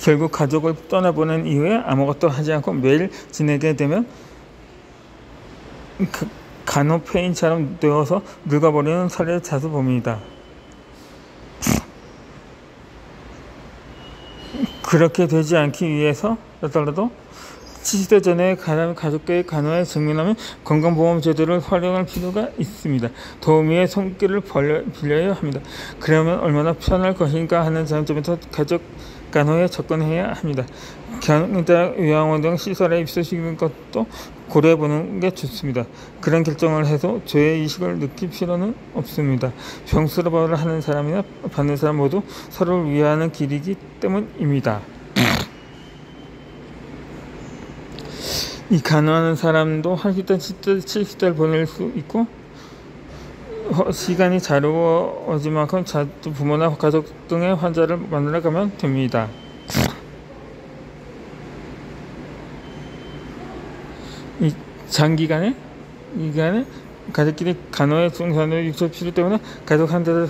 결국 가족을 떠나보낸 이후에 아무것도 하지 않고 매일 지내게 되면 간호페인처럼 되어서 늙어버리는 사례를 자주 봅니다. 그렇게 되지 않기 위해서라도 70대 전에 가족과의 간호에 증명하면 건강보험제도를 활용할 필요가 있습니다. 도우미의 손길을 빌려야 합니다. 그러면 얼마나 편할 것인가 하는 관점에서 가족 간호에 접근해야 합니다. 경자 요양원 등 시설에 입소시키는 것도 고려해보는 게 좋습니다. 그런 결정을 해도 죄의식을 느낄 필요는 없습니다. 병수로벌을 하는 사람이나 받는 사람 모두 서로를 위하는 길이기 때문입니다. 이 간호하는 사람도 할 수 있던 70대를 보낼 수 있고 시간이 자유로워진 만큼 자주 부모나 가족 등의 환자를 만나러 가면 됩니다. 이 장기간에 가족끼리 간호에 중산의 육체 필요 때문에 가족 환자를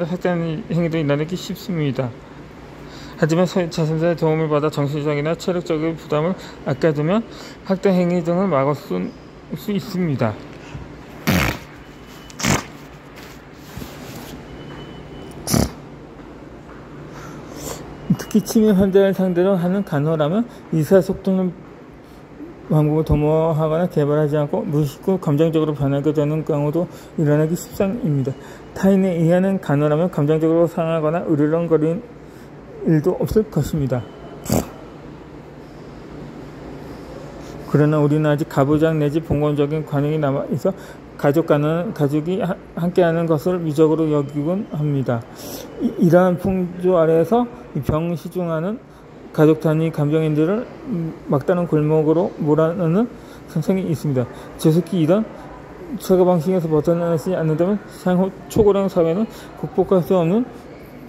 확대하는 행위도 일어나기 쉽습니다. 하지만 자신의 도움을 받아 정신적이나 체력적인 부담을 아껴두면 학대 행위 등을 막을 수 있습니다. 특히 치매 환자를 상대로 하는 간호라면 의사소통 방법을 도모하거나 개발하지 않고 무의식적으로 감정적으로 변하게 되는 경우도 일어나기 십상입니다. 타인에 의하는 간호라면 감정적으로 상하거나 으르렁거리는 일도 없을 것입니다. 그러나 우리는 아직 가부장 내지 봉건적인 관행이 남아있어 가족 간호는 가족이 함께하는 것을 미적으로 여기곤 합니다. 이러한 풍조 아래에서 병시중하는 가족 단위 감정인들을 막다른 골목으로 몰아넣는 현상이 있습니다. 지속히 이런 처가 방식에서 벗어나지 않는다면 향후 초고령 사회는 극복할 수 없는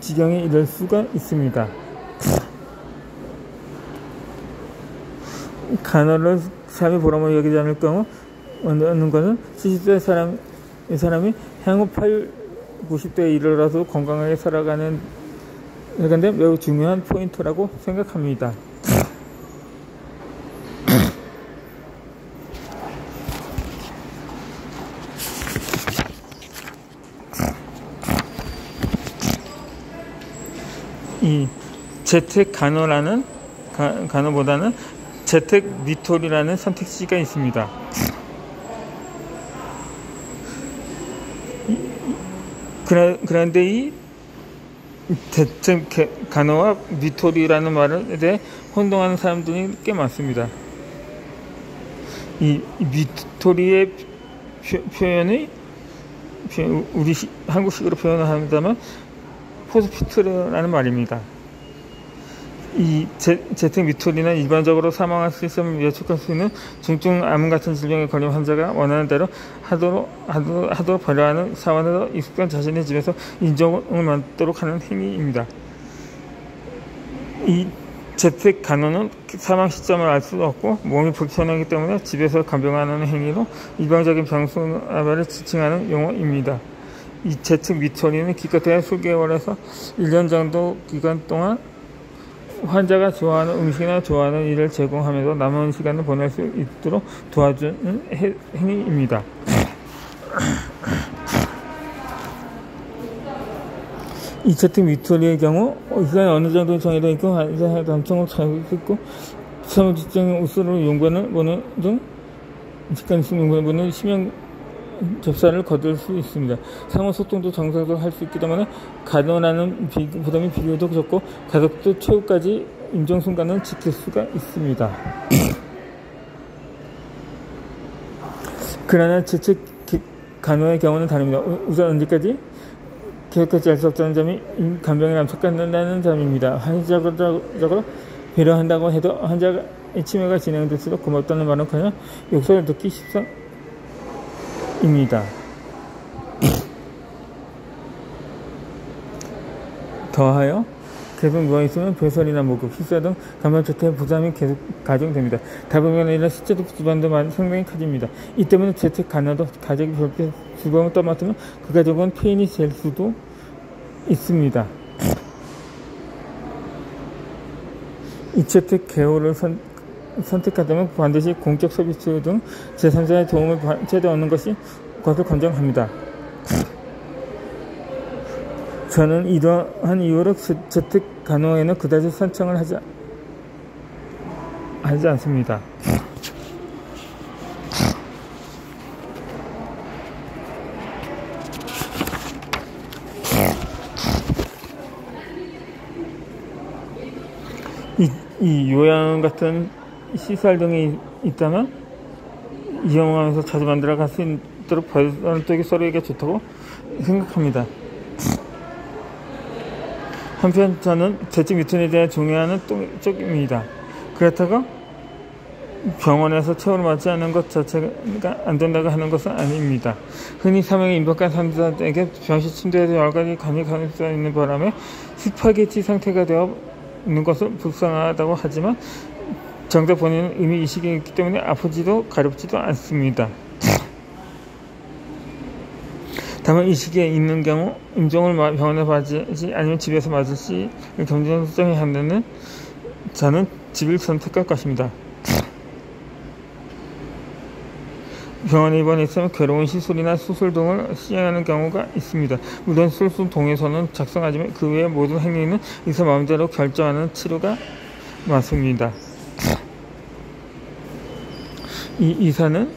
지경에 이를 수가 있습니다. 간호를 삶의 보람을 여기지 않을 경우 얻는 것은 70대 사람이 향후 90대에 이르러서 건강하게 살아가는 데 매우 중요한 포인트라고 생각합니다. 이 재택 간호라는 간호보다는 재택 미토리라는 선택지가 있습니다. 그런데 이 재택 간호와 미토리라는 말에 대해 혼동하는 사람들이 꽤 많습니다. 이 미토리의 표현이 우리 한국식으로 표현을 한다면 호스피트라는 말입니다. 이 재택 미토리는 일반적으로 사망할 수 있음을 예측할 수 있는 중증 암 같은 질병에 걸린 환자가 원하는 대로 하도록 배려하는 사원에서 익숙한 자신의 집에서 인정을 받도록 하는 행위입니다. 이 재택 간호는 사망 시점을 알 수 없고 몸이 불편하기 때문에 집에서 간병하는 행위로 일반적인 병수아발을 지칭하는 용어입니다. 이 재택 미토리는 기껏해야 수개월에서 1년 정도 기간 동안 환자가 좋아하는 음식이나 좋아하는 일을 제공하면서 남은 시간을 보낼 수 있도록 도와주는 행위입니다. 이 재택 미토리의 경우 시간이 어느 정도 정해져 있고 환자의 감청을 잘 있고 사무직장의 우수로 용변을 보는 시간 있으면 용변을 보는 심형 접사를 거둘 수 있습니다. 상호소통도 정상적으로 할 수 있기 때문에 간호라는 부담이 비교도 적고 가족도 최후까지 임종 순간을 지킬 수가 있습니다. 그러나 재택 간호의 경우는 다릅니다. 우선 언제까지 계획하지 알 수 없다는 점이 간병에 남촉한다는 점입니다. 환자적으로 배려한다고 해도 환자의 치매가 진행될수록 고맙다는 말은커녕 욕설을 듣기 쉽습니다. 더하여 계속 누워있으면 배설이나 목욕, 식사 등 감염자태의 부담이 계속 가중됩니다. 다분간 아니라 실제로 부담도 상당히 커집니다. 이 때문에 재택 간호도 가족이 별도의 주범을 떠맡으면 그 가족은 폐인이 될 수도 있습니다. 이채택 개호를 선택하다면 반드시 공적 서비스 등 제3자의 도움을 최대 얻는 것을 감정합니다. 저는 이러한 이유로 재택 간호에는 그다지 선청을 하지 않습니다. 이 요양 같은 시설 등이 있다면 이용하면서 자주 만들어 갈 수 있도록 어느 쪽이 서로에게 좋다고 생각합니다. 한편 저는 재택 미팅에 대해 중요한 쪽입니다. 그렇다고 병원에서 처우를 맞지 않는 것 자체가 안 된다고 하는 것은 아닙니다. 흔히 사명에 임박한 환자에게 병실 침대에서 여러 가지 간이 가능성 있는 바람에 스파게티 상태가 되어 있는 것을 불쌍하다고 하지만 정작 본인은 이미 의식이 있기 때문에 아프지도 가렵지도 않습니다. 다만 이 시기에 있는 경우 임종을 병원에 받을지 아니면 집에서 맞을지를 결정해야 한다는 저는 집을 선택할 것입니다. 병원에 입원해 있으면 괴로운 시술이나 수술 등을 시행하는 경우가 있습니다. 물론 수술 동의서는 작성하지만 그 외의 모든 행위는 의사 마음대로 결정하는 치료가 맞습니다. 이 의사는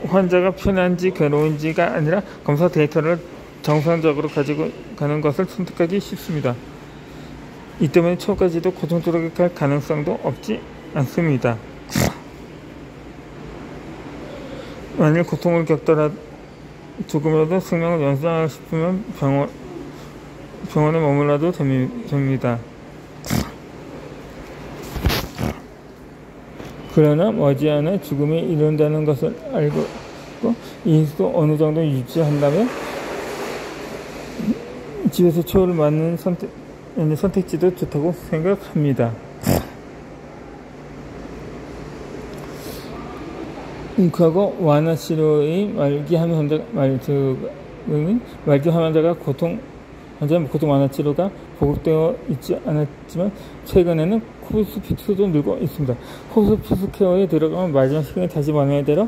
환자가 편한지 괴로운지가 아니라 검사 데이터를 정상적으로 가지고 가는 것을 선택하기 쉽습니다. 이 때문에 처우까지도 고통스럽게 갈 가능성도 없지 않습니다. 만일 고통을 겪더라 조금이라도 생명을 연장하고 싶으면 병원에 머물러도 됩니다. 그러나 머지않아 죽음에 이른다는 것을 알고 이도 어느 정도 유지한다면 집에서 처우를 맞는 선택지도 좋다고 생각합니다. 그하고 완화 치료의 말기 환자가 고통 완화 치료가 보급되어 있지 않았지만 최근에는 호스피스도 늘고 있습니다. 호스피스 케어에 들어가면 마지막 시간에 다시 완화에 대로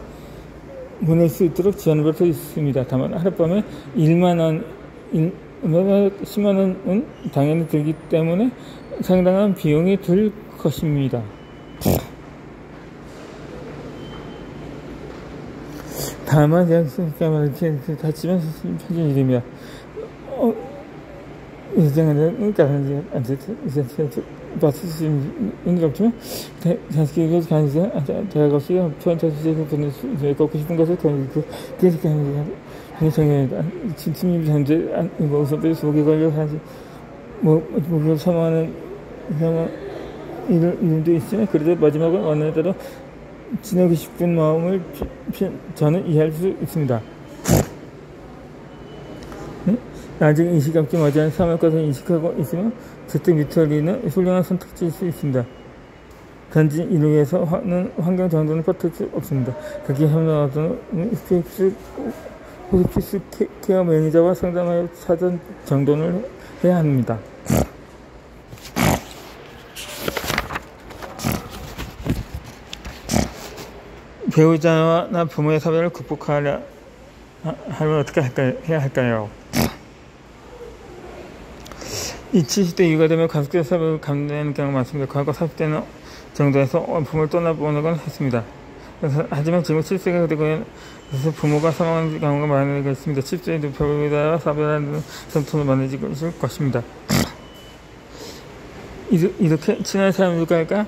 보낼 수 있도록 지원을 받을 수 있습니다. 다만 하룻밤에 10만 원은 당연히 들기 때문에 상당한 비용이 들 것입니다. 다만 다치면 편진 일입니다. 이제는 봤을 수 있는 게 없지만 자식에게 간지 대학 없이 표현자식에게 보낼 수 걷고 싶은 것을 그렇게 하는 게 정해입니다. 침입이 현재 우선들이 속에 걸려 하지 목을 사망하는 일도 있지만 그래도 마지막은 어느 대로 지내고 싶은 마음을 저는 이해할 수 있습니다. 아직 인식감기 맞이한 삶을 것을 인식하고 있으면 재택 뮤tu얼리는 훌륭한 선택지일 수 있습니다. 단지 이를 위해서는 환경 정도는 버틸 수 없습니다. 거기에 협력하는 호스피스 케어 매니저와 상담하여 사전 정돈을 해야 합니다. 배우자나 부모의 사별을 극복하려면 어떻게 해야 할까요? 이 70대 이후가 되면 가족들 사별을 감내는 경우가 많습니다. 과거 40대 정도에서 부모를 떠나보내곤 했습니다. 하지만 지금 70세가 되고 그래서 부모가 사망하는 경우가 많아지고 있습니다. 70세에도 배우자와 사별하는 전통이 많아지고 있을 것입니다. 이렇게 친한 사람들과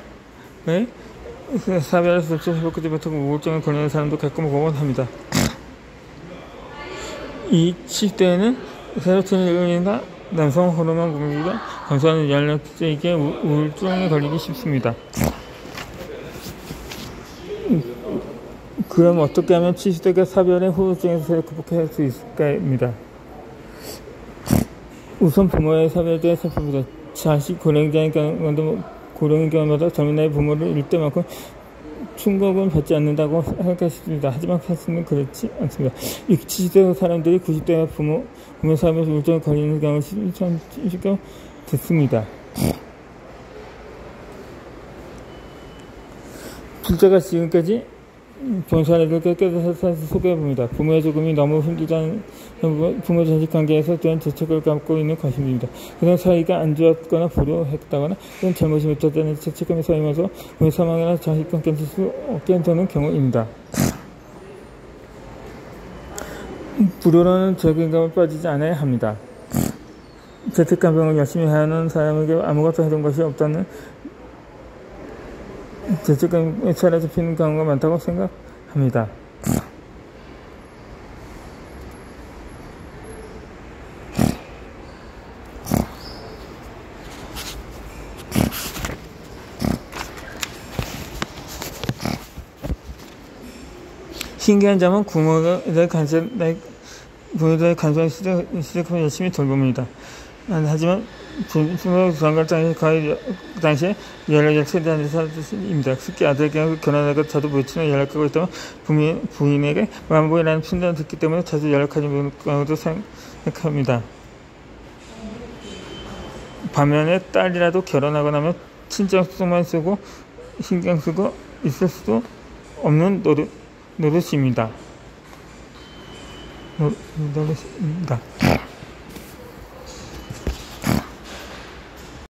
사별에서 절제 회복하지 못하고 우울증에 걸리는 사람도 가끔 보곤 합니다. 이 70대에는 세로토닌이나 남성 호르몬 분비가 감소하는 연령대에게 우울증에 걸리기 쉽습니다. 그럼 어떻게 하면 70대가 사별의 후유증에서 극복할 수 있을까입니다. 우선 부모의 사별에 대해 살펴보자. 자식 고령자인 경우마다 젊은 나이 부모를 잃을 때만큼 충격은 받지 않는다고 생각했습니다. 하지만 사실은 그렇지 않습니다. 70대 사람들이 90대 부모 사람의 우울증에 걸리는 경우가 실제로 됐습니다. 필자가 지금까지 본 사례를 깨달아서 소개해봅니다. 부모의 죽음이 너무 힘들다는 부모 자식 관계에서 대한 죄책을 갖고 있는 것입니다. 그런 사이가 안 좋았거나 불효했다거나 또는 잘못이 있었다는 죄책감에 쌓이면서 부모의 사망이나 자식과 견딜 수 없게 되는 경우입니다. 불효라는 죄책감에 빠지지 않아야 합니다. 죄책감병을 열심히 하는 사람에게 아무것도 해준 것이 없다는 죄책감에 사라지는 경우가 많다고 생각합니다. 신기한 점은 부모들의 간섭을 시작하면 열심히 돌봅니다. 하지만 부모 불안갈 당시에 연락을 최대한 사람입니다. 특히 아들에게 결혼하고 자주 모친을 연락하고 있다면 부인에게 만보이라는 판단을 듣기 때문에 자주 연락하지 못하는 경우도 생각합니다. 반면에 딸이라도 결혼하고 나면 친정속만 쓰고 신경 쓰고 있을 수도 없는 노릇입니다.